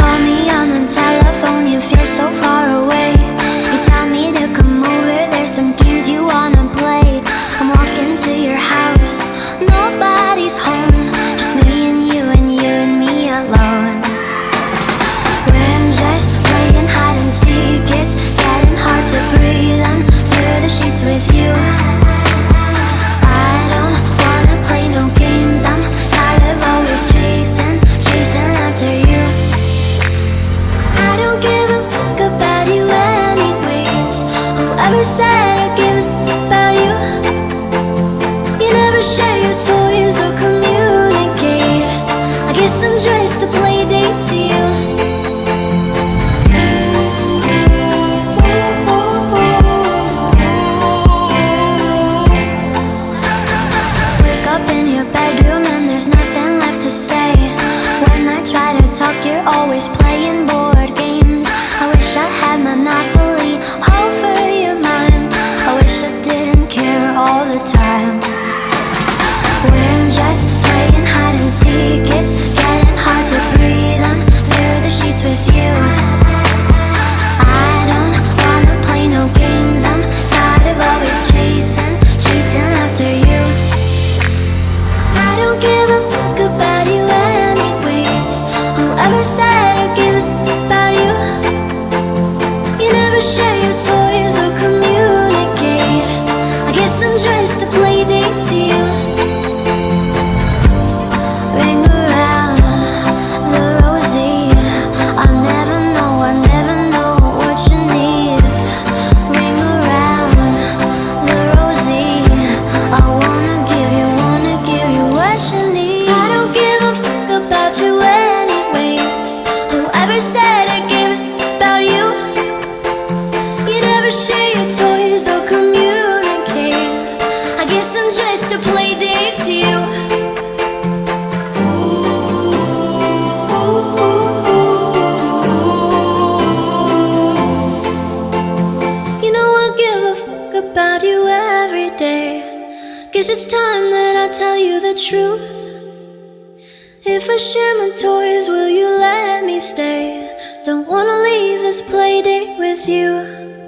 call me on the telephone, you feel so far away. You tell me to come over, there's some games you wanna play. I'm walking to your house, nobody's home, just me and you and me alone. We're just playing hide and seek, it's getting hard to breathe under the sheets with you. I don't wanna play no games, I'm tired of always chasing after you. I don't give a fuck about you anyways. Whoever said I give a fuck about you? You never share your toys or communicate. I guess I'm just a play date to you. Wake up in your bedroom and there's nothing left to say. When I try to talk, you're always playing board games. I wish I had Monopoly over your mind. I wish I didn't care all the time. We're just playing hide and seek, it's getting hard to breathe under the sheets with you. I don't wanna play no games, I'm tired of always chasing after you. I don't give a fuck about you anyways. Whoever said I give a fuck about you? You never share your toys or communicate. I guess I'm just a play date to you. Ring around the rosy, I never know what you need. Ring around the rosy, I wanna give you what you need. I don't give a fuck about you anyways. Whoever said I give a fuck about you? You never share your toys or communicate. I guess I'm just a play date to you. You know I give a fuck about you every day. Guess it's time that I tell you the truth. If I share my toys, will you let me stay? Don't wanna leave this play date with you.